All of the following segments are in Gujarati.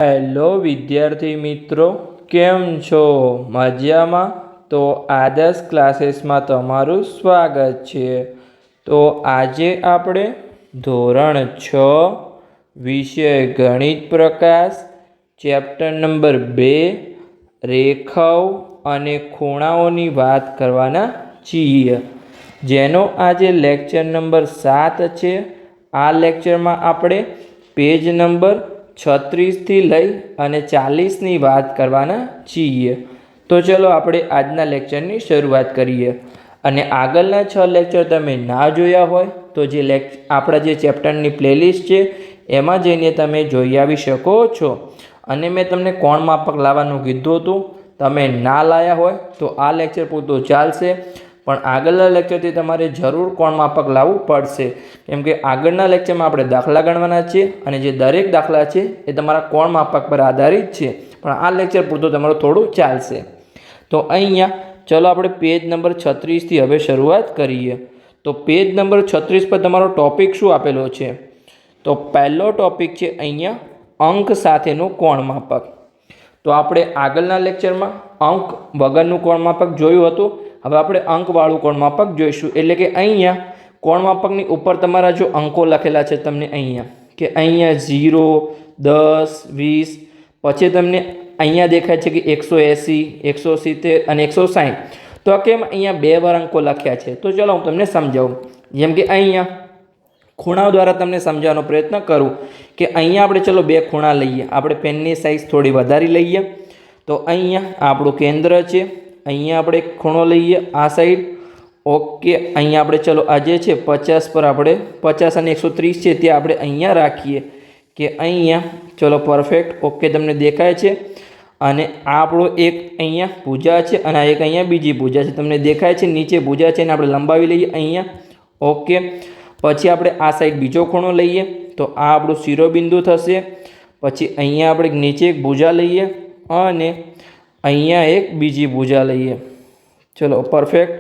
હેલો વિદ્યાર્થી મિત્રો, કેમ છો? મજામાં? તો આદર્શ ક્લાસીસમાં તમારું સ્વાગત છે. તો આજે આપણે ધોરણ 6 વિષય ગણિત પ્રકાશ ચેપ્ટર નંબર 2 રેખાઓ અને ખૂણાઓની વાત કરવાના છીએ, જેનો આજે લેક્ચર નંબર 7 છે. આ લેક્ચરમાં આપણે પેજ નંબર 36થી લઈ અને 40ની વાત કરવાના છીએ. તો ચલો આપણે આજના લેક્ચરની શરૂઆત કરીએ. અને આગળના 6 લેક્ચર તમે ના જોયા હોય તો આપણા જે ચેપ્ટરની પ્લેલિસ્ટ છે એમાં જઈને તમે જોઈ આવી શકો છો. અને મેં તમને કોણ માપક લાવવાનું કીધું હતું, તમે ના લાયા હોય તો આ લેક્ચર પૂરતું ચાલશે, પણ આગળના લેક્ચરથી તમારે જરૂર કોણ માપક લાવવું પડશે, કેમ કે આગળના લેક્ચરમાં આપણે દાખલા ગણવાના છે અને જે દરેક દાખલા છે એ તમારા કોણ માપક પર આધારિત છે, પણ આ લેક્ચર પૂરતું તમારું થોડું ચાલશે. તો અહીંયા ચલો આપણે પેજ નંબર 36થી હવે શરૂઆત કરીએ. તો પેજ નંબર 36 પર તમારો ટોપિક શું આપેલો છે? તો પહેલો ટોપિક છે અહીંયા અંક સાથેનું કોણ માપક. તો આપણે આગળના લેક્ચરમાં અંક વગરનું કોણ માપક જોયું હતું. હવે આપણે અંકવાળું કોણ માપક જોઈશું. એટલે કે અહીંયા કોણ માપકની ઉપર તમારા જો અંકો લખેલા છે તમને અહીંયા કે અહીંયા 0, 10, 20, પછી તમને અહીંયા દેખાય છે કે 180, 170 અને 160. તો કેમ અહીંયા બે વાર અંકો લખ્યા છે? તો ચલો હું તમને સમજાવું. જેમ કે અહીંયા ખૂણાઓ દ્વારા તમને સમજાવવાનો પ્રયત્ન કરું કે અહીંયા આપણે ચલો બે ખૂણા લઈએ. આપણે પેનની સાઇઝ થોડી વધારી લઈએ. તો અહીંયા આપણું કેન્દ્ર છે. અહીંયા આપણે એક ખૂણો લઈએ આ સાઈડ. ઓકે, અહીંયા આપણે ચલો આ જે છે 50 પર આપણે 50 અને 130 છે તે આપણે અહીંયા રાખીએ કે અહીંયા ચલો પરફેક્ટ. ઓકે, તમને દેખાય છે. અને આ આપણો એક અહીંયા ભુજા છે અને આ એક અહીંયા બીજી ભુજા છે, તમને દેખાય છે. નીચે ભુજા છે એને આપણે લંબાવી લઈએ અહીંયા. ઓકે, પછી આપણે આ સાઈડ બીજો ખૂણો લઈએ તો આ આપણું શિરોબિંદુ થશે. પછી અહીંયા આપણે નીચે એક ભુજા લઈએ અને અહીંયા એક બીજી ભુજા લઈએ. ચલો પરફેક્ટ.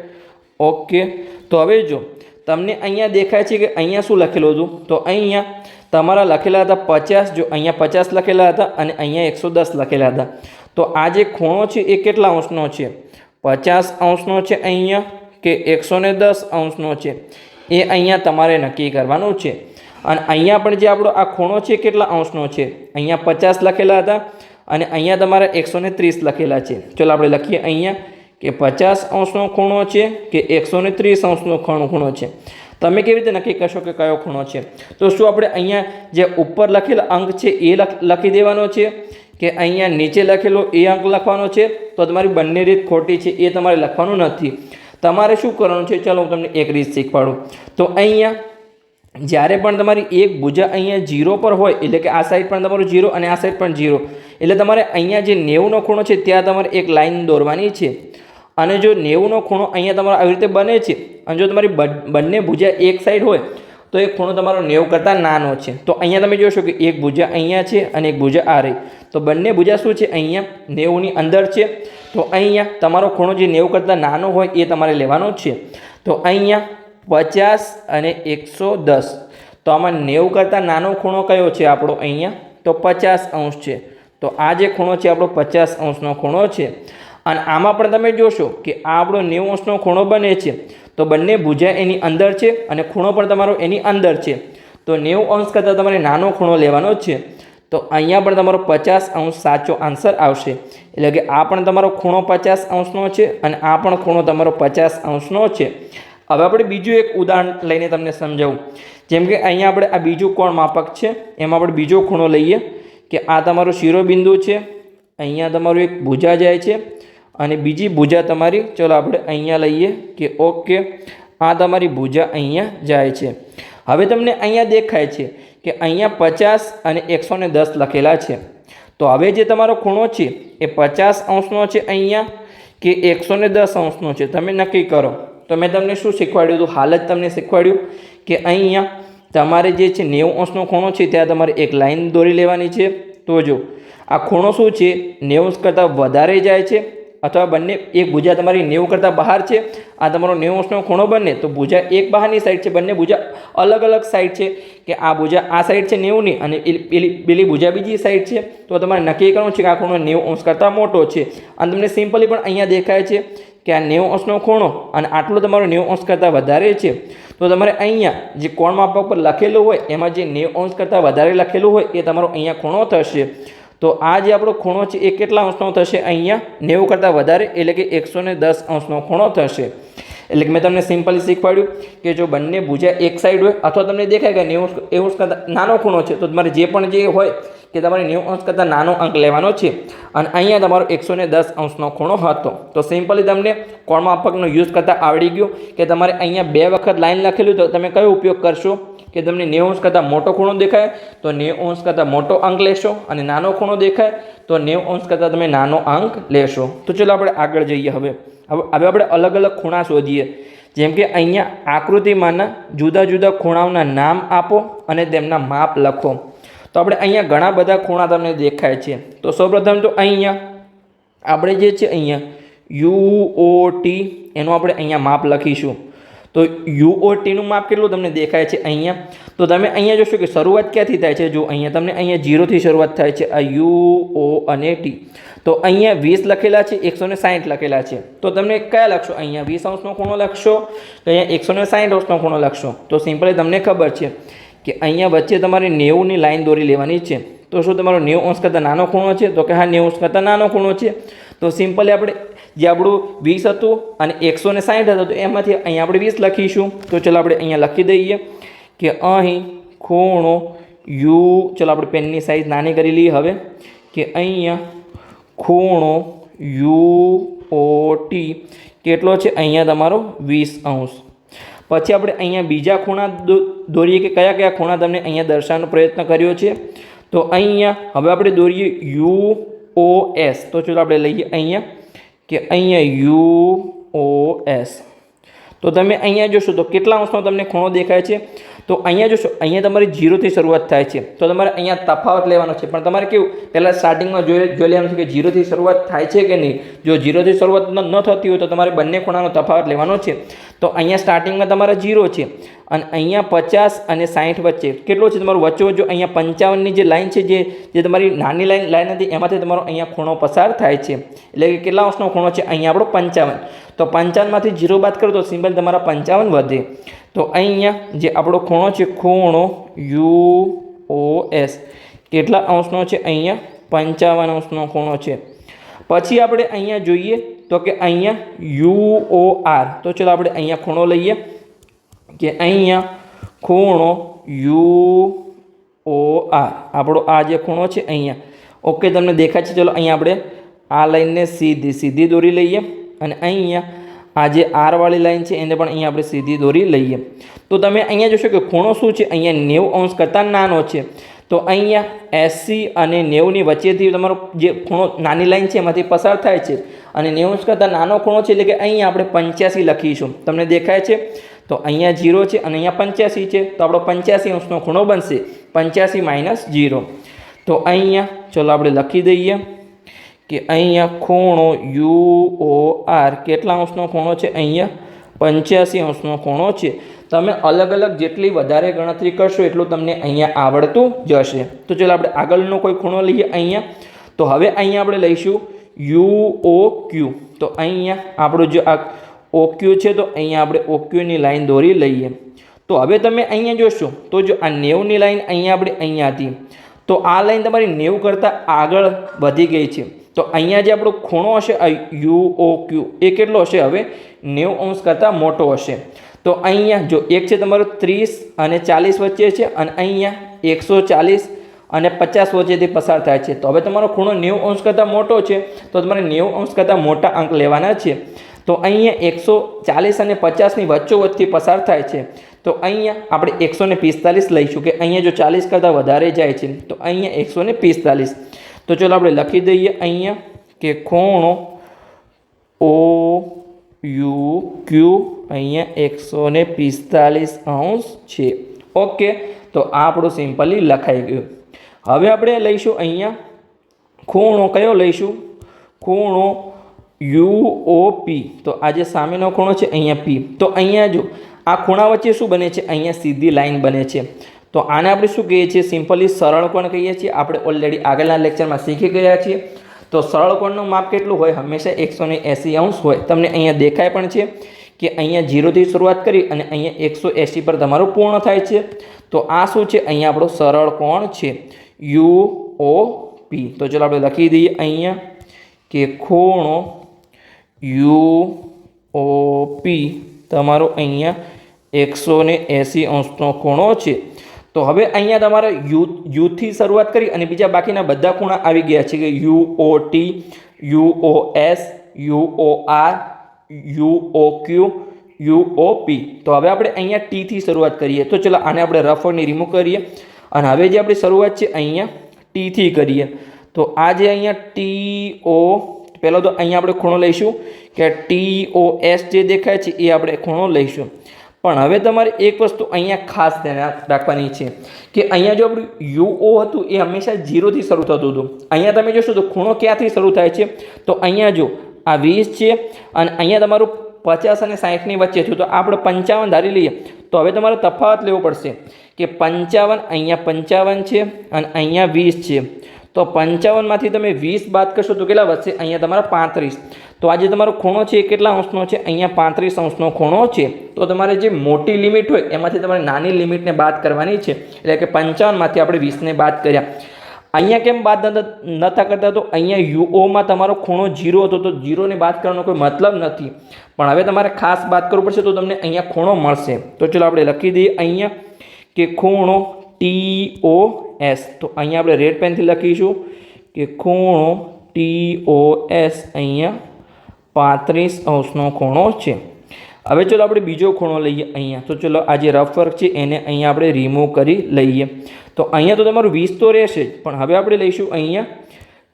ઓકે, તો હવે જો તમને અહીંયા દેખાય છે કે અહીંયા શું લખેલું હતું? તો અહીંયા તમારા લખેલા હતા 50, જો અહીંયા 50 લખેલા હતા અને અહીંયા 110 લખેલા હતા. તો આ જે ખૂણો છે એ કેટલા અંશનો છે? 50 અંશનો છે અહીંયા કે 110 અંશનો છે? એ અહીંયા તમારે નક્કી કરવાનું છે. અને અહીંયા પણ જે આપણો આ ખૂણો છે કેટલા અંશનો છે? અહીંયા 50 લખેલા હતા અને અહીંયા તમારે 130 લખેલા છે. ચલો આપણે લખીએ અહીંયા કે 50 અંશનો ખૂણો છે કે 130 અંશનો ખૂણો છે. તમે કેવી રીતે નક્કી કરશો કે કયો ખૂણો છે? તો શું આપણે અહીંયા જે ઉપર લખેલા અંક છે એ લખી દેવાનો છે કે અહીંયા નીચે લખેલો એ અંક લખવાનો છે? તો તમારી બંને રીત ખોટી છે, એ તમારે લખવાનું નથી. તમારે શું કરવાનું છે? ચાલો હું તમને એક રીત શીખવાડું. તો અહીંયા જ્યારે પણ તમારી એક ભુજા અહીંયા 0 પર હોય, એટલે કે આ સાઈડ પણ તમારું 0 અને આ સાઈડ પણ 0, એટલે તમારે અહીંયા જે 90નો ખૂણો છે ત્યાં તમારે એક લાઈન દોરવાની છે. અને જો 90નો ખૂણો અહીંયા તમારો આવી રીતે બને છે અને જો તમારી બંને ભુજા એક સાઈડ હોય તો એ ખૂણો તમારો 90 કરતાં નાનો છે. તો અહીંયા તમે જોશો કે એક ભુજા અહીંયા છે અને એક ભુજા આ રહી, તો બંને ભુજા શું છે? અહીંયા 90ની અંદર છે. તો અહીંયા તમારો ખૂણો જે 90 કરતાં નાનો હોય એ તમારે લેવાનો છે. તો અહીંયા 50 અને 110, તો આમાં 90 કરતાં નાનો ખૂણો કયો છે આપણો? અહીંયા તો 50 અંશ છે. તો આ જે ખૂણો છે આપણો 50 અંશનો ખૂણો છે. અને આમાં પણ તમે જોશો કે આ આપણો 90 અંશનો ખૂણો બને છે, તો બંને ભુજા એની અંદર છે અને ખૂણો પણ તમારો એની અંદર છે. તો 90 અંશ કરતાં તમારે નાનો ખૂણો લેવાનો છે. તો અહીંયા પણ તમારો 50 અંશ સાચો આન્સર આવશે. એટલે કે આ પણ તમારો ખૂણો 50 અંશનો છે અને આ પણ ખૂણો તમારો 50 અંશનો છે. હવે આપણે બીજું એક ઉદાહરણ લઈને તમને સમજાવું. જેમ કે અહીંયા આપણે આ બીજું કોણ માપક છે, એમાં આપણે બીજો ખૂણો લઈએ કે આ તમારું શિરોબિંદુ છે. અહીંયા તમારું એક ભુજા જાય છે અને બીજી ભુજા તમારી ચલો આપણે અહીંયા લઈએ કે ઓકે, આ તમારી ભુજા અહીંયા જાય છે. હવે તમને અહીંયા દેખાય છે કે અહીંયા 50 અને 110 લખેલા છે. તો હવે જે તમારો ખૂણો છે એ 50 અંશનો છે અહીંયા કે 110 અંશનો છે? તમે નક્કી કરો. તો મેં તમને શું શીખવાડ્યું હતું? હાલ જ તમને શીખવાડ્યું કે અહીંયા તમારે જે છે 90 અંશનો ખૂણો છે ત્યાં તમારે એક લાઈન દોરી લેવાની છે. તો જો આ ખૂણો શું છે? 90 કરતાં વધારે જાય છે अथवा बंने एक भुजा तमारी 90 करता बहार है, आ तमारो 90 अंशनो खूणो बने तो भुजा एक बहारनी साइड है, बंने भुजा अलग अलग साइड है कि आ भुजा आ साइड है 90 नी अने पेली भुजा बीजी साइड है, तो तमारे नक्की करवानुं छे कि आ खूणो 90 अंश करता मोटो है। अने तमने सिम्पली पण अहींया देखाय छे कि आ 90 अंशनो खूणो अने आटलो तमारो 90 अंश करता वधारे छे, तो तमारे अहींया जे कोण मापक पर लखेलुं होय एमां जे 90 अंश करता वधारे लखेलुं होय ए तमारो अहींया खूणो थशे। तो आ जे आपणो खूणो छे ए केटला अंशनो थशे, अहींया 90 करता वधारे एटले के 110 अंशनो खूणो थशे। एटले के मैं तमने सिम्पली शीखवाड्युं कि जो बंने भुजा एक साइड होय अथवा तमने देखाय कि 90 अंश करता नानो खूणो छे, तो तमारे जे पण जे होय कि तमारे 90 अंश करता नानो अंक लेवानो छे अने अहींया तमारो 110 अंशनो खूणो हतो। तो सिम्पली तमने कोण मापकनो यूज करता आवड़ी गयो कि तमारे अहींया 2 वखत लाइन लखेलुं तो तमे कयो उपयोग करशो कि तमने 90 अंश करता मोटो खूणो देखाय तो 90 अंश करता मोटो अंक लेशो अने नानो खूणो देखाय तो 90 अंश करता तमे नानो अंक लेशो। तो चलो आपणे आगळ जईए। हवे આપણે अलग अलग खूणा शोधीए। जेम के अहींया आकृतिमांना जुदा जुदा खूणाओना नाम आपो अने तेमना माप लखो। तो આપણે अहींया घणा बधा खूणा तमने देखाय छे। तो सौप्रथम तो अहींया આપણે जे छे अहींया UOT एनो આપણે अहींया माप लखीशुं। तो UOT નું માપ કેટલું તમને દેખાય છે અહીંયા? તો તમે અહીંયા જોશો કે શરૂઆત ક્યાંથી થાય છે? જો અહીંયા તમને અહીંયા 0 થી શરૂઆત થાય છે, આ UO અને T। તો અહીંયા 20 લખેલા છે, 160 લખેલા છે, તો તમને કયા લખશો? અહીંયા 20 અંશનો ખૂણો લખશો કે અહીંયા 160 અંશનો ખૂણો લખશો? તો સિમ્પલી તમને ખબર છે કે અહીંયા વચ્ચે તમારે 90 ની લાઈન દોરી લેવાની છે। તો શું તમારો 90 અંશ કરતાં નાનો ખૂણો છે? તો કે હા 90 અંશ કરતાં નાનો ખૂણો છે। તો સિમ્પલી આપણે જે આપણું 20 હતું અને 160 હતો તો એમાંથી અહીંયા આપણે 20 લખીશું। તો ચલો આપણે અહીંયા લખી દઈએ કે અહીં ખૂણો U, ચલો આપણે પેનની સાઇઝ નાની કરી લઈએ હવે, કે અહીંયા ખૂણો UOT કેટલો છે? અહીંયા તમારો 20 અંશ। પછી આપણે અહીંયા બીજા ખૂણા દોરીએ કે કયા કયા ખૂણા તમને અહીંયા દર્શાવવાનો પ્રયત્ન કર્યો છે। તો અહીંયા હવે આપણે દોરીએ UOS। તો ચલો આપણે લઈએ અહીંયા કે અહીંયા UOS। તો તમે અહીંયા જોશો તો કેટલા અંશનો તમને ખૂણો દેખાય છે? તો અહીંયા જોશો અહીંયા તમારી 0 થી શરૂઆત થાય છે, તો તમારે અહીંયા તફાવત લેવાનો છે। પણ તમારે કેવું પહેલાં સ્ટાર્ટિંગમાં જોઈ લેવાનું છે કે 0 થી શરૂઆત થાય છે કે નહીં। જો 0 થી શરૂઆત ન થતી હોય તો તમારે બંને ખૂણાનો તફાવત લેવાનો છે। તો અહીંયા સ્ટાર્ટિંગમાં તમારા 0 છે અને અહીંયા 50 અને 60 વચ્ચે કેટલો છે તમારો વચ્ચે? જો અહીંયા 55ની જે લાઈન છે, જે તમારી નાની લાઈન હતી એમાંથી તમારો અહીંયા ખૂણો પસાર થાય છે, એટલે કે કેટલા અંશનો ખૂણો છે? અહીંયા આપણો 55। તો 55માંથી 0 બાદ કરો તો સિમ્પલ તમારા 55 વધે। તો અહીંયા જે આપણો ખૂણો છે, ખૂણો UOS કેટલા અંશનો છે? અહીંયા 55 અંશનો ખૂણો છે। પછી આપણે અહીંયા જોઈએ તો કે અહીંયા UOR। તો ચલો આપણે અહીંયા ખૂણો લઈએ કે અહીંયા ખૂણો UOR આપણો આ જે ખૂણો છે અહીંયા, ઓકે તમને દેખાય છે। ચલો અહીંયા આપણે આ લાઈનને સીધી દોરી લઈએ અને અહીંયા આ જે R વાળી લાઈન છે એને પણ અહીંયા આપણે સીધી દોરી લઈએ। તો તમે અહીંયા જોશો કે ખૂણો શું છે? અહીંયા 90 અંશ કરતાં નાનો છે। તો અહીંયા 80 અને 90 ની વચ્ચેથી તમારો જે ખૂણો નાની લાઈન છે એમાંથી પસાર થાય છે અને 90 અંશ કરતાં નાનો ખૂણો છે, એટલે કે અહીંયા આપણે 85 લખીશું। તમને દેખાય છે? તો અહીંયા 0 છે અને અહીંયા 85 છે, તો આપણો 85 અંશનો ખૂણો બનશે 85 - 0। તો અહીંયા ચલો આપણે લખી દઈએ કે અહીંયા ખૂણો UOR કેટલા અંશનો ખૂણો છે? અહીંયા 85 અંશનો ખૂણો છે। તમે અલગ અલગ જેટલી વધારે ગણતરી કરશો એટલું તમને અહીંયા આવડતું જશે। તો ચલો આપણે આગળનો કોઈ ખૂણો લઈએ અહીંયા। તો હવે અહીંયા આપણે લઈશું UOQ। તો અહીંયા આપણો જે આ OQ છે તો અહીંયા આપણે OQની લાઈન દોરી લઈએ। તો હવે તમે અહીંયા જોશો તો જો આ 90ની લાઈન અહીંયા આપણે અહીંયા હતી, તો આ લાઈન તમારી 90 કરતાં આગળ વધી ગઈ છે। તો અહીંયા જે આપણો ખૂણો હશે આ UOQ એ કેટલો હશે? હવે 90 અંશ કરતાં મોટો હશે। તો અહીંયા જો એક છે તમારો 30 અને 40 વચ્ચે છે અને અહીંયા 140 અને 50 વચ્ચેથી પસાર થાય છે। તો હવે તમારો ખૂણો 90 અંશ કરતાં મોટો છે, તો તમારે 90 અંશ કરતાં મોટા અંક લેવાના છે। તો અહીંયા 140 અને 50ની વચ્ચોવચ્ચથી પસાર થાય છે, તો અહીંયા આપણે 145 લઈશું કે અહીંયા જો 40 કરતાં વધારે જાય છે તો અહીંયા 145। તો ચલો આપણે લખી દઈએ અહીંયા કે ખૂણો OUQ અહીંયા 145 અંશ છે। ઓકે, તો આ આપણું સિમ્પલી લખાઈ ગયું। હવે આપણે લઈશું અહીંયા ખૂણો કયો લઈશું? ખૂણો UOP, તો આ જે સામેનો ખૂણો છે અહીંયા P, તો અહીંયા જો આ ખૂણા વચ્ચે શું બને છે, અહીંયા સીધી લાઈન બને છે. તો આને આપણે શું કહીએ છીએ, સિમ્પલી સરળ કોણ કહીએ છીએ. આપણે ઓલરેડી આગળના લેક્ચરમાં શીખી ગયા છીએ. તો સરળ કોણનું માપ કેટલું હોય, હંમેશા 180 હોય. તમને અહીંયા દેખાય પણ છે કે અહીંયા 0થી શરૂઆત કરી અને અહીંયા 180 પર તમારું પૂર્ણ થાય છે. તો આ શું છે, અહીંયા આપણો સરળ કોણ છે UOP. તો ચલો આપણે લખી દઈએ અહીંયા કે ખૂણો UOP તમારો અહીંયા 180 ખૂણો છે. તો હવે અહીંયા તમારે યુથી શરૂઆત કરી અને બીજા બાકીના બધા ખૂણા આવી ગયા છે કે UOT, UOS, UOR, UOQ, UOP. તો હવે આપણે અહીંયા ટીથી શરૂઆત કરીએ. તો ચલો આને આપણે રફની રિમૂવ કરીએ અને હવે જે આપણી શરૂઆત છે અહીંયા ટીથી કરીએ. તો આ જે અહીંયા TO, પહેલાં તો અહીંયા આપણે ખૂણો લઈશું કે TOS જે દેખાય છે એ આપણે ખૂણો લઈશું. પણ હવે તમારે એક વસ્તુ અહીંયા ખાસ ધ્યાન રાખવાની છે કે અહીંયા જો આપણું UO હતું એ હંમેશા 0થી શરૂ થતું હતું. અહીંયા તમે જોશો તો ખૂણો ક્યાંથી શરૂ થાય છે, તો અહીંયા જો આ 20 છે અને અહીંયા તમારું 50 અને 60ની વચ્ચે થયું. તો આપણે 55 ધારી લઈએ. તો હવે તમારે તફાવત લેવો પડશે કે 55 અહીંયા 55 છે અને અહીંયા 20 છે. તો 55માંથી તમે 20 બાદ કરશો તો કેટલા વધશે, અહીંયા તમારા 35. તો આ જે તમારો ખૂણો છે એ કેટલા અંશનો છે, અહીંયા 35 ખૂણો છે. તો તમારે જે મોટી લિમિટ હોય એમાંથી તમારે નાની લિમિટને બાદ કરવાની છે. એટલે કે 55માંથી આપણે 20ને બાદ કર્યા. અહીંયા કેમ બાદ નતા કરતા, તો અહીંયા UOમાં તમારો ખૂણો 0 હતો, તો 0ને બાદ કરવાનો કોઈ મતલબ નથી. પણ હવે તમારે ખાસ બાદ કરવું પડશે તો તમને અહીંયા ખૂણો મળશે. તો ચલો આપણે લખી દઈએ અહીંયા કે ખૂણો TOS. તો અહીંયા આપણે રેડ પેનથી લખીશું કે ખૂણો TOS અહીંયા 35 ખૂણો છે. હવે ચલો આપણે બીજો ખૂણો લઈએ અહીંયા. તો ચલો આ જે રફ વર્ક છે એને અહીંયા આપણે રિમૂવ કરી લઈએ. તો અહીંયા તો તમારું 20 તો રહેશે જ, પણ હવે આપણે લઈશું અહીંયા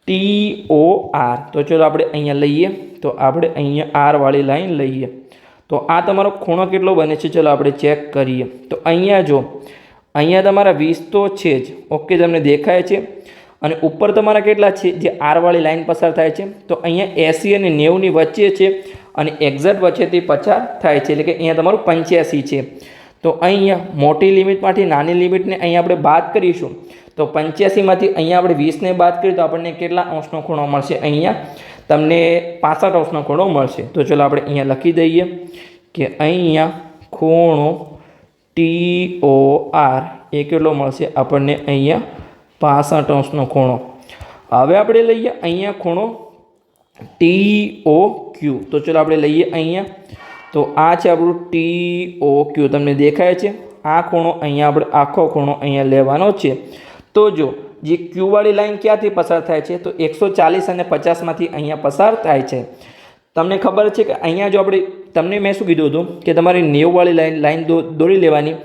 TOR. તો ચલો આપણે અહીંયા લઈએ. તો આપણે અહીંયા R વાળી લાઈન લઈએ. તો આ તમારો ખૂણો કેટલો બને છે, ચલો આપણે ચેક કરીએ. તો અહીંયા જો અહીંયા તમારા 20 તો છે જ, ઓકે, તમને દેખાય છે. અને ઉપર તમારા કેટલા છે, જે R વાળી લાઈન પસાર થાય છે. તો અહીંયા 80 અને 90ની વચ્ચે છે અને એક્ઝેક્ટ વચ્ચેથી પસાર થાય છે, એટલે કે અહીંયા તમારું 85 છે. તો અહીંયા મોટી લિમિટમાંથી નાની લિમિટને અહીંયા આપણે બાદ કરીશું. તો 85માંથી અહીંયા આપણે 20ને બાદ કરીએ તો આપણને કેટલા અંશનો ખૂણો મળશે, અહીંયા તમને 65 ખૂણો મળશે. તો ચલો આપણે અહીંયા લખી દઈએ કે અહીંયા ખૂણો TOR એ કેટલો મળશે આપણને, અહીંયા 65 ખૂણો. હવે આપણે લઈએ અહીંયા ખૂણો TOQ. તો ચલો આપણે લઈએ અહીંયા. તો આ છે આપણું TOQ, તમને દેખાય છે. આ ખૂણો અહીંયા આપણે આખો ખૂણો અહીંયા લેવાનો છે. તો જો જે Q વાળી લાઈન ક્યાંથી પસાર થાય છે, તો 140 અને 50માંથી અહીંયા પસાર થાય છે. તમને ખબર છે કે અહીંયા જો આપણે, તમને મેં શું કીધું હતું કે તમારી 90 વાળી લાઈન દોરી લેવાની.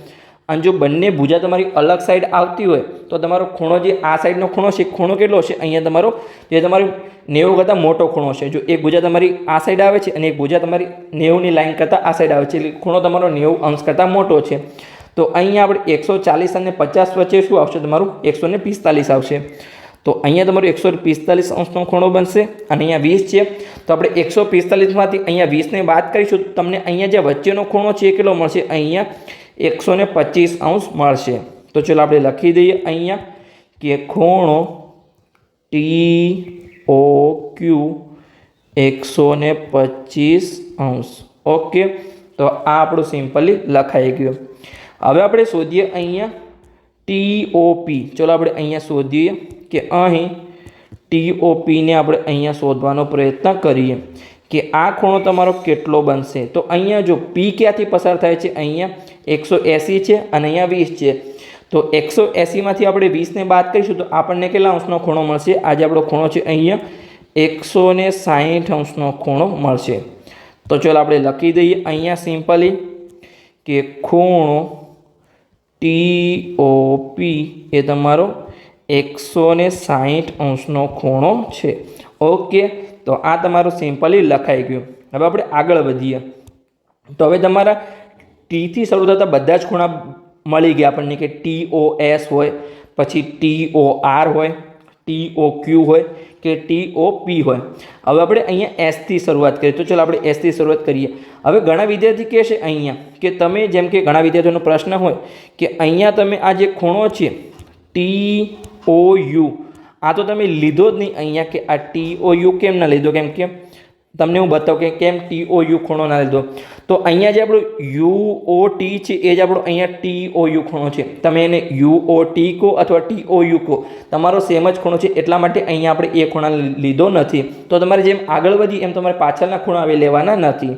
અને જો બંને ભુજા તમારી અલગ સાઈડ આવતી હોય તો તમારો ખૂણો, જે આ સાઈડનો ખૂણો છે, ખૂણો કેટલો છે, અહીંયા તમારો જે તમારું 90 કરતાં મોટો ખૂણો છે. જો એક ભુજા તમારી આ સાઈડ આવે છે અને એક ભુજા તમારી 90ની લાઈન કરતાં આ સાઈડ આવે છે, એટલે ખૂણો તમારો 90 અંશ કરતાં મોટો છે. તો અહીંયા આપણે 140 અને 50 વચ્ચે શું આવશે, તમારું 145 આવશે. તો અહીંયા તમારું 145 ખૂણો બનશે અને અહીંયા 20 છે. તો આપણે 145માંથી અહીંયા 20ને બાદ કરીશું તો તમને અહીંયા જે વચ્ચેનો ખૂણો છે એ કેટલો મળશે, અહીંયા 125 મળશે. તો ચલો આપણે લખી દઈએ અહીંયા કે ખૂણો TOQ 125. ઓકે, તો આ આપણું સિમ્પલી લખાઈ ગયું. હવે આપણે શોધીએ અહીંયા TOP. ચલો આપણે અહીંયા શોધીએ કે અહીં TOPને આપણે અહીંયા શોધવાનો પ્રયત્ન કરીએ કે આ ખૂણો તમારો કેટલો બનશે. તો અહીંયા જો P ક્યાંથી પસાર થાય છે, અહીંયા 180 છે અને અહીંયા 20 છે. તો 180માંથી આપણે 20ને બાદ કરીશું તો આપણને કેટલા અંશનો ખૂણો મળશે, આજે આપણો ખૂણો છે અહીંયા 160 ખૂણો મળશે. તો ચલો આપણે લખી દઈએ અહીંયા સિમ્પલી કે ખૂણો TOP એ તમારો 160 ખૂણો છે. ઓકે, તો આ તમારું સિમ્પલી લખાઈ ગયું. હવે આપણે આગળ વધીએ. તો હવે તમારા Tથી શરૂ થતા બધા જ ખૂણા મળી ગયા આપણને કે TOS હોય, પછી TOR હોય, TOQ હોય કે TOP હોય। હવે આપણે અહીંયા એસથી શરૂઆત કરીએ, તો ચાલો આપણે એસથી શરૂઆત કરીએ। હવે ઘણા વિદ્યાર્થી કહેશે અહીંયા કે તમે જેમ કે ઘણા વિદ્યાર્થીઓનો પ્રશ્ન હોય કે અહીંયા તમે આ જે ખૂણો છે TOU, આ તો તમે લીધો જ નહીં અહીંયા, કે આ TOU કેમ ના લીધો, કેમ કે તમને હું બતાવું કે કેમ TOU ખૂણો ના લીધો। તો અહીંયા જે આપણું UOT છે એ જ આપણો અહીંયા TOU ખૂણો છે। તમે એને UOT કહો અથવા TOU કહો, તમારો સેમ જ ખૂણો છે, એટલા માટે અહીંયા આપણે એ ખૂણા લીધો નથી। તો તમારે જેમ આગળ વધી એમ તમારે પાછળના ખૂણા હવે લેવાના નથી।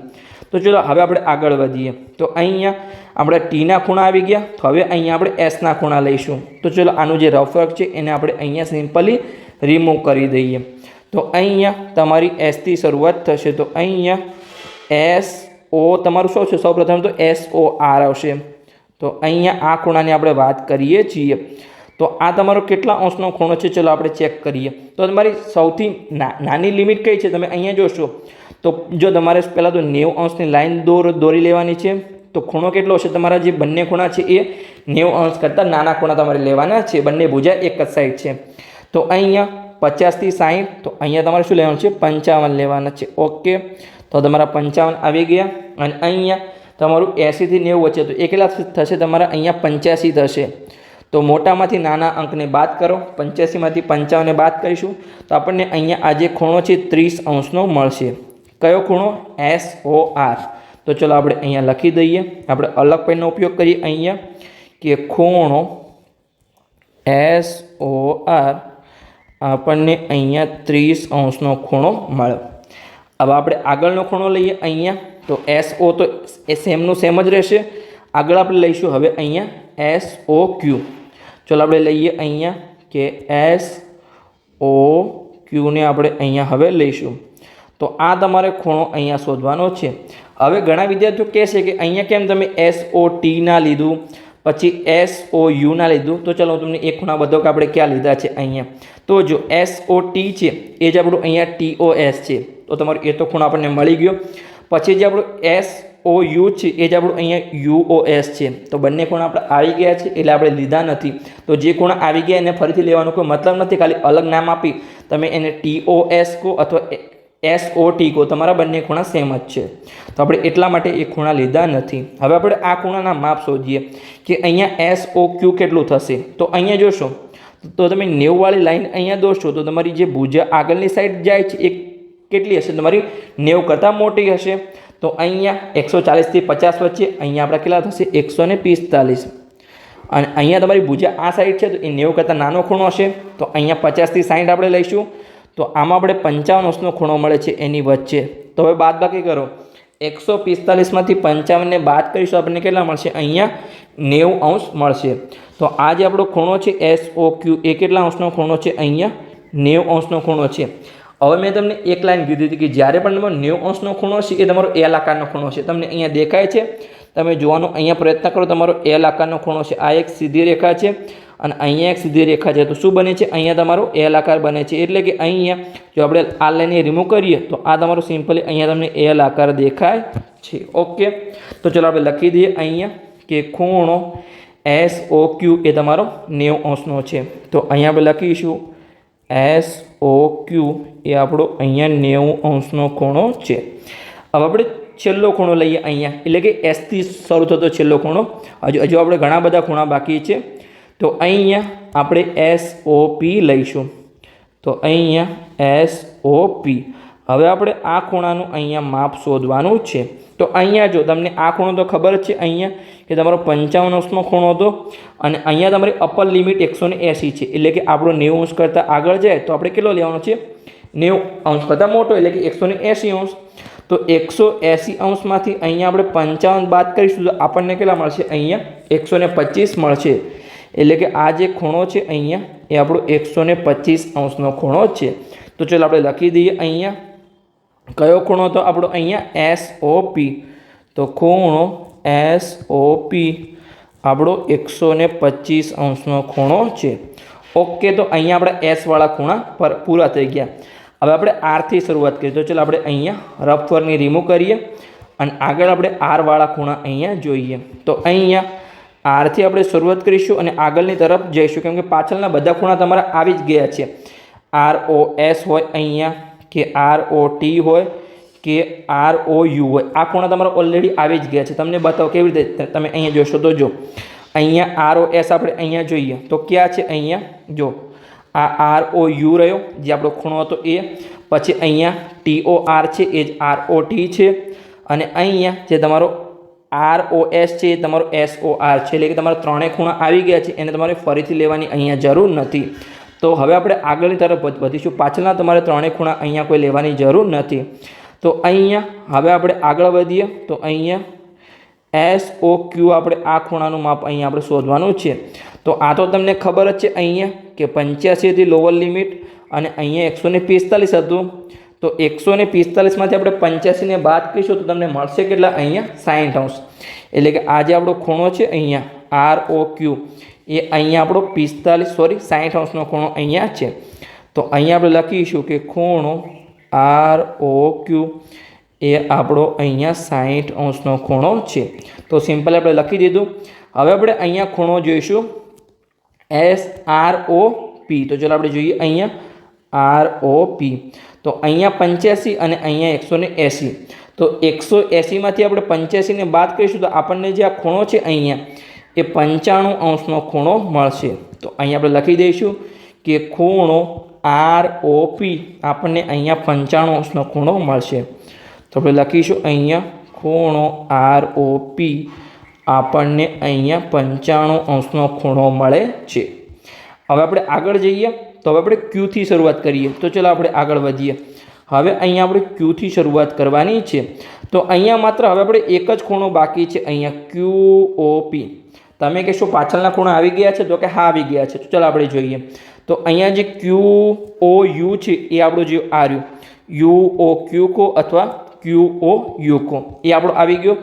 તો ચલો હવે આપણે આગળ વધીએ। તો અહીંયા આપણે ટીના ખૂણા આવી ગયા, તો હવે અહીંયા આપણે એસના ખૂણા લઈશું। તો ચલો આનું જે રફ વર્ક છે એને આપણે અહીંયા સિમ્પલી રિમૂવ કરી દઈએ। તો અહીંયા તમારી એસથી શરૂઆત થશે, તો અહીંયા SO તમારું શું છે, સૌપ્રથમ તો SOR આવશે। તો અહીંયા આ ખૂણાની આપણે વાત કરીએ છીએ, તો આ તમારો કેટલા અંશનો ખૂણો છે ચલો આપણે ચેક કરીએ। તો તમારી સૌથી નાની લિમિટ કઈ છે, તમે અહીંયા જોશો તો જો તમારે પહેલાં તો 90 અંશની લાઈન દોરી લેવાની છે। તો ખૂણો કેટલો છે, તમારા જે બંને ખૂણા છે એ 90 અંશ કરતાં નાના ખૂણા તમારે લેવાના છે, બંને ભુજા એક જ સાઈડ છે। તો અહીંયા 50 થી 60, તો અહીંયા તમારે શું લેવાનું છે, 55 લેવાના છે। ઓકે, તો તમારા 55 આવી ગયા। અને અહીંયા તમારું 80 થી 90 વચ્ચે, તો એ કેટલા થશે તમારા, અહીંયા 85 થશે। તો મોટામાંથી નાના અંકને બાદ કરો, 85માંથી 55ને બાદ કરીશું, તો આપણને અહીંયા આ જે ખૂણો છે 30 અંશનો મળશે। કયો ખૂણો, SOR। તો ચલો આપણે અહીંયા લખી દઈએ, આપણે અલગ પેનનો ઉપયોગ કરીએ અહીંયા કે ખૂણો SOR આપણને અહીંયા 30 અંશનો ખૂણો મળ્યો। હવે આપણે આગળનો ખૂણો લઈએ અહીંયા, તો SO તો એ સેમનું સેમ જ રહેશે। આગળ આપણે લઈશું હવે અહીંયા SOQ। ચલો આપણે લઈએ અહીંયા કે SOQ ને આપણે અહીંયા હવે લઈશું। તો આ તમારે ખૂણો અહીંયા શોધવાનો છે। હવે ઘણા વિદ્યાર્થીઓ કહેશે કે અહીંયા કેમ તમે SOT ના લીધું, પછી SOU ના લીધું। તો ચલો તમને એક ખૂણા બધો કે આપણે ક્યાં લીધા છે અહીંયા। તો જો SOT છે એ જ આપણું અહીંયા TOS છે, તો તમારું એ તો ખૂણો આપણને મળી ગયો। પછી જે આપણું SOU છે એ જ આપણું અહીંયા UOS છે, તો બંને ખૂણા આપણે આવી ગયા છે એટલે આપણે લીધા નથી। તો જે ખૂણા આવી ગયા એને ફરીથી લેવાનો કોઈ મતલબ નથી, ખાલી અલગ નામ આપી તમે એને TOS કહો અથવા SOT કહો, તમારા બંને ખૂણા સેમ જ છે, તો આપણે એટલા માટે એ ખૂણા લીધા નથી। હવે આપણે આ ખૂણાના માપ શોધીએ કે અહીંયા SOQ કેટલું થશે। તો અહીંયા જોશો તો તમે 90 વાળી લાઈન અહીંયા દોરશો તો તમારી જે ભુજા આગળની સાઈડ જાય છે એ કેટલી હશે, તમારી 90 કરતાં મોટી હશે। તો અહીંયા 140 થી 50 વચ્ચે અહીંયા આપણા કેટલા થશે, 145। અને અહીંયા તમારી ભુજા આ સાઈડ છે તો એ 90 કરતાં નાનો ખૂણો હશે, તો અહીંયા 50 થી 60 આપણે લઈશું। તો આમાં આપણે 55 અંશનો ખૂણો મળે છે એની વચ્ચે। તો હવે બાદ બાકી કરો, 145માંથી 55ને બાદ કરીશું, આપણને કેટલા મળશે, અહીંયા 90 અંશ મળશે। તો આ જે આપણો ખૂણો છે SOQ એ કેટલા અંશનો ખૂણો છે, અહીંયા 90 અંશનો ખૂણો છે। હવે મેં તમને એક લાઈન કીધી હતી કે જ્યારે પણ તમારો 90 અંશનો ખૂણો છે એ તમારો L આકારનો ખૂણો છે। તમને અહીંયા દેખાય છે, તમે જોવાનો અહીંયા પ્રયત્ન કરો, તમારો L આકારનો ખૂણો છે। આ એક સીધી રેખા છે અને અહીંયા એક સીધી રેખા છે, તો શું બને છે, અહીંયા તમારો L આકાર બને છે। એટલે કે અહીંયા જો આપણે આ લાઈનને રિમૂવ કરીએ તો આ તમારો સિમ્પલી અહીંયા તમને L આકાર દેખાય છે। ઓકે, તો ચલો આપણે લખી દઈએ અહીંયા કે ખૂણો SOQ એ તમારો 90 અંશનો છે। તો અહીંયા આપણે લખીશું SOQ એ આપણો અહીંયા 90 અંશનો ખૂણો છે। હવે આપણે છેલ્લો ખૂણો લઈએ અહીંયા, એટલે કે એસથી શરૂ થતો છેલ્લો ખૂણો। હજુ આપણે ઘણા બધા ખૂણા બાકી છે, તો અહીંયા આપણે SOP લઈશું। તો અહીંયા SOP, હવે આપણે આ ખૂણાનું અહીંયા માપ શોધવાનું છે। તો અહીંયા જો તમને આ ખૂણો તો ખબર જ છે અહીંયા કે તમારો 55 અંશનો ખૂણો હતો, અને અહીંયા તમારી અપર લિમિટ 180 છે, એટલે કે આપણો 90 અંશ કરતાં આગળ જાય તો આપણે કેટલો લેવાનો છે, 90 અંશ કરતાં મોટો, એટલે કે 180 અંશ। તો 180 અંશમાંથી અહીંયા આપણે 55 બાદ કરીશું તો આપણને કેટલા મળશે, અહીંયા 125 મળશે। એટલે કે આ જે ખૂણો છે અહીંયા એ આપણો 125 અંશનો ખૂણો છે। તો ચલો આપણે લખી દઈએ અહીંયા કયો ખૂણો હતો આપણો, અહીંયા SOP। તો ખૂણો SOP આપણો 125 અંશનો ખૂણો છે। ઓકે, તો અહીંયા આપણે S વાળા ખૂણા પૂરા થઈ ગયા। હવે આપણે R થી શરૂઆત કરીએ, તો ચલો આપણે અહીંયા રફ વર્કની રિમૂવ કરીએ અને આગળ આપણે R વાળા ખૂણા અહીંયા જોઈએ। તો અહીંયા R થી આપણે શરૂઆત કરીશું અને આગળની તરફ જઈશું, કેમ કે પાછળના બધા ખૂણા તમારા આવી જ ગયા છે। ROS હોય અહીંયા, કે ROT હોય, કે ROU હોય. આ ખૂણા તમારા ઓલરેડી આવી જ ગયા છે. તમને બતાવો કેવી રીતે. તમે અહીંયા જોશો તો જો અહીંયા ROS આપણે અહીંયા જોઈએ તો ક્યાં છે? અહીંયા જો આ ROU રહ્યો જે આપણો ખૂણો હતો એ. પછી અહીંયા TOR છે એ જ ROT છે. અને અહીંયા જે તમારો ROS છે એ તમારો SOR છે. એટલે કે તમારા ત્રણેય ખૂણા આવી ગયા છે. એને તમારે ફરીથી લેવાની અહીંયા જરૂર નથી. તો હવે આપણે આગળની તરફ વધીશું. પાછળના તમારે ત્રણેય ખૂણા અહીંયા કોઈ લેવાની જરૂર નથી. તો અહીંયા હવે આપણે આગળ વધીએ તો અહીંયા SOQ આપણે આ ખૂણાનું માપ અહીંયા આપણે શોધવાનું છે. તો આ તો તમને ખબર જ છે અહીંયા કે 85 હતી લોઅર લિમિટ અને અહીંયા 145 હતું. તો 145માંથી આપણે 85ને બાદ કરીશું તો તમને મળશે કેટલા? અહીંયા 60°. એટલે કે આ જે આપણો ખૂણો છે અહીંયા ROQ એ અહીંયા આપણો 60°નો ખૂણો અહીંયા છે. તો અહીંયા આપણે લખીશું કે ખૂણો ROQ એ આપણો અહીંયા 60° ખૂણો છે. તો સિમ્પલ આપણે લખી દીધું. હવે આપણે અહીંયા ખૂણો જોઈશું SROP. તો ચાલો આપણે જોઈએ અહીંયા ROP. તો અહીંયા 85 અને અહીંયા 180. તો 180માંથી આપણે 85ને બાદ કરીશું તો આપણને જે આ ખૂણો છે અહીંયા એ 95°નો ખૂણો મળશે. તો અહીંયા આપણે લખી દઈશું કે ખૂણો ROP આપણને અહીંયા 95°નો ખૂણો મળશે. તો આપણે લખીશું અહીંયા ખૂણો ROP આપણને અહીંયા 95°નો ખૂણો મળે છે. હવે આપણે આગળ જઈએ તો હવે આપણે Qથી શરૂઆત કરીએ. તો ચલો આપણે આગળ વધીએ. હવે અહીંયા આપણે Qથી શરૂઆત કરવાની છે. તો અહીંયા માત્ર હવે આપણે એક જ ખૂણો બાકી છે અહીંયા QOP. તમે કહેશો પાછળના ખૂણા આવી ગયા છે? તો કે હા આવી ગયા છે. તો ચાલો આપણે જોઈએ. તો અહીંયા જે QOU છે એ આપણું જે આ રહ્યું UOQ કો અથવા QOU કો એ આપણો આવી ગયો.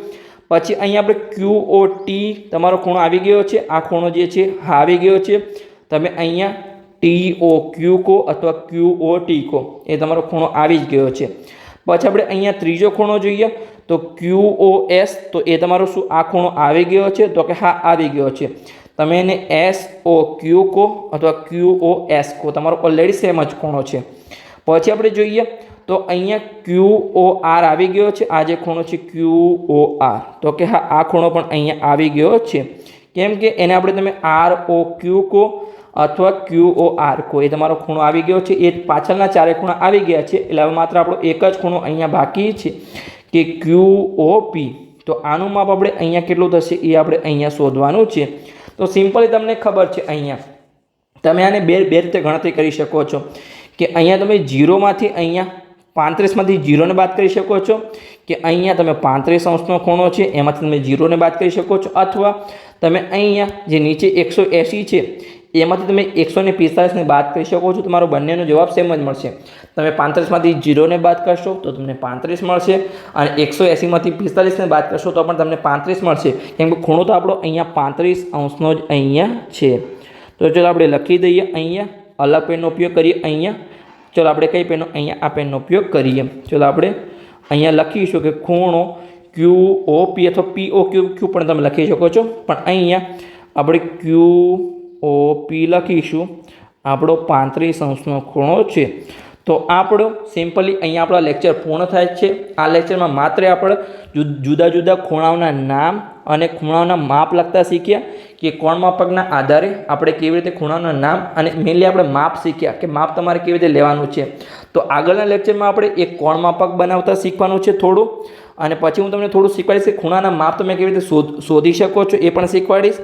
પછી અહીંયા આપણે QOT તમારો ખૂણો આવી ગયો છે. આ ખૂણો જે છે હા આવી ગયો છે. તમે અહીંયા TOQ કો અથવા QOT કો એ તમારો ખૂણો આવી જ ગયો છે. પછી આપણે અહીંયા ત્રીજો ખૂણો જોઈએ તો QOS. તો એ તમારો શું આ ખૂણો આવી ગયો છે? તો કે હા આવી ગયો છે. તમે એને SOQ કો અથવા QOS કો તમારો ઓલરેડી સેમ જ ખૂણો છે. પછી આપણે જોઈએ તો અહીંયા QOR આવી ગયો છે. આ જે ખૂણો છે QOR. તો કે હા આ ખૂણો પણ અહીંયા આવી ગયો છે. કેમ કે એને આપણે તમે ROQ કો અથવા QOR કો એ તમારો ખૂણો આવી ગયો છે. એ પાછળના ચારે ખૂણા આવી ગયા છે. એટલે હવે માત્ર આપણો એક જ ખૂણો અહીંયા બાકી છે કે QOP. તો આનું માપ આપણે અહીંયા કેટલું થશે એ આપણે અહીંયા શોધવાનું છે. તો સિમ્પલી તમને ખબર છે અહીંયા તમે આને બે રીતે ગણતરી કરી શકો છો કે અહીંયા તમે 0માંથી અહીંયા 35માંથી 0ને બાદ કરી શકો છો, કે અહીંયા તમે 35°નો ખૂણો છે એમાંથી તમે 0ને બાદ કરી શકો છો, અથવા તમે અહીંયા જે નીચે 180 છે એમાંથી તમે 145ને બાદ કરી શકો છો. તમારો બંનેનો જવાબ સેમ જ મળશે. તમે 35માંથી 0ને બાદ કરશો તો તમને 35 મળશે અને 180માંથી 45ને બાદ કરશો તો પણ તમને 35 મળશે. કેમ કે ખૂણો તો આપણો અહીંયા 35°નો જ અહીંયા છે. તો ચલો આપણે લખી દઈએ અહીંયા અલગ પેનનો ઉપયોગ કરીએ. અહીંયા ચલો આપણે કઈ પેનનો? અહીંયા આ પેનનો ઉપયોગ કરીએ. ચલો આપણે અહીંયા લખીશું કે ખૂણો QOP અથવા POQ પણ તમે લખી શકો છો, પણ અહીંયા આપણે QOP લખીશું. આપણો 35°નો ખૂણો છે. તો આપણો સિમ્પલી અહીંયા આપણો લેક્ચર પૂર્ણ થાય છે. આ લેક્ચરમાં માત્ર આપણે જુદા જુદા ખૂણાઓના નામ અને ખૂણાઓના માપ લખતા શીખ્યા કે કોણ માપકના આધારે આપણે કેવી રીતે ખૂણાઓના નામ અને મેનલી આપણે માપ શીખ્યા કે માપ તમારે કેવી રીતે લેવાનું છે. તો આગળના લેક્ચરમાં આપણે એક કોણ માપક બનાવતા શીખવાનું છે થોડું, અને પછી હું તમને થોડું શીખવાડીશ કે ખૂણાના માપ તમે કેવી રીતે શોધી શકો છો એ પણ શીખવાડીશ.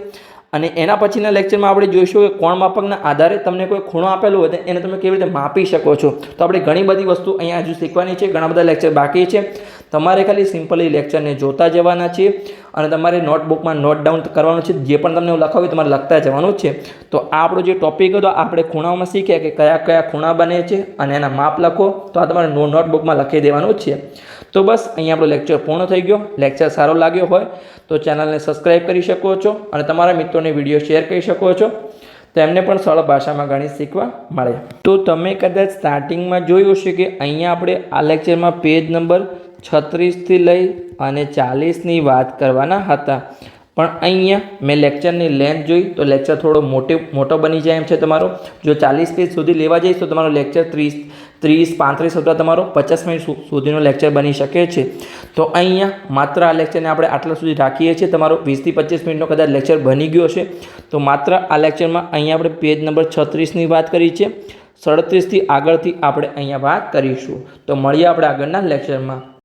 અને એના પછીના લેક્ચરમાં આપણે જોઈશું કે કોણ માપકના આધારે તમને કોઈ ખૂણો આપેલો હોય એને તમે કેવી રીતે માપી શકો છો. તો આપણે ઘણી બધી વસ્તુ અહીંયા હજુ શીખવાની છે. ઘણા બધા લેક્ચર બાકી છે. તમારે ખાલી સિમ્પલી લેક્ચરને જોતા જવાના છે અને તમારે નોટબુકમાં નોટ ડાઉન કરવાનું છે. જે પણ તમને લખાવ્યું તમારે લખતા જવાનું છે. તો આ આપણો જે ટોપિક હતો આપણે ખૂણાઓમાં શીખ્યા કે કયા કયા ખૂણા બને છે અને એના માપ લખો. તો આ તમારે નોટબુકમાં લખી દેવાનું છે. તો બસ અહીંયા આપણો લેક્ચર પૂર્ણ થઈ ગયો. લેક્ચર સારો લાગ્યો હોય તો ચેનલને સબસ્ક્રાઈબ કરી શકો છો અને તમારા મિત્રોને વિડીયો શેર કરી શકો છો. તો એમને પણ સરળ ભાષામાં ગણિત શીખવા મળે. તો તમે કદાચ સ્ટાર્ટિંગમાં જોયું હશે કે અહીંયા આપણે આ લેક્ચરમાં પેજ નંબર 36થી લઈ અને 40ની વાત કરવાના હતા. પણ અહીંયા મેં લેક્ચરની લેન્થ જોઈ તો લેક્ચર થોડો મોટો બની જાય એમ છે તમારો. જો 40 પેજ સુધી લેવા જઈશ તો તમારો લેક્ચર 30-35 અથવા તમારો 50 મિનિટ સુધીનો લેક્ચર બની શકે છે. તો અહીંયા માત્ર આ લેક્ચરને આપણે આટલા સુધી રાખીએ છીએ. તમારો 20 થી 25 મિનિટનો કદાચ લેક્ચર બની ગયો છે. તો માત્ર આ લેક્ચરમાં અહીંયા આપણે પેજ નંબર 36ની વાત કરી છે. 37થી આગળથી આપણે અહીંયા વાત કરીશું. તો મળીએ આપણે આગળના લેક્ચરમાં.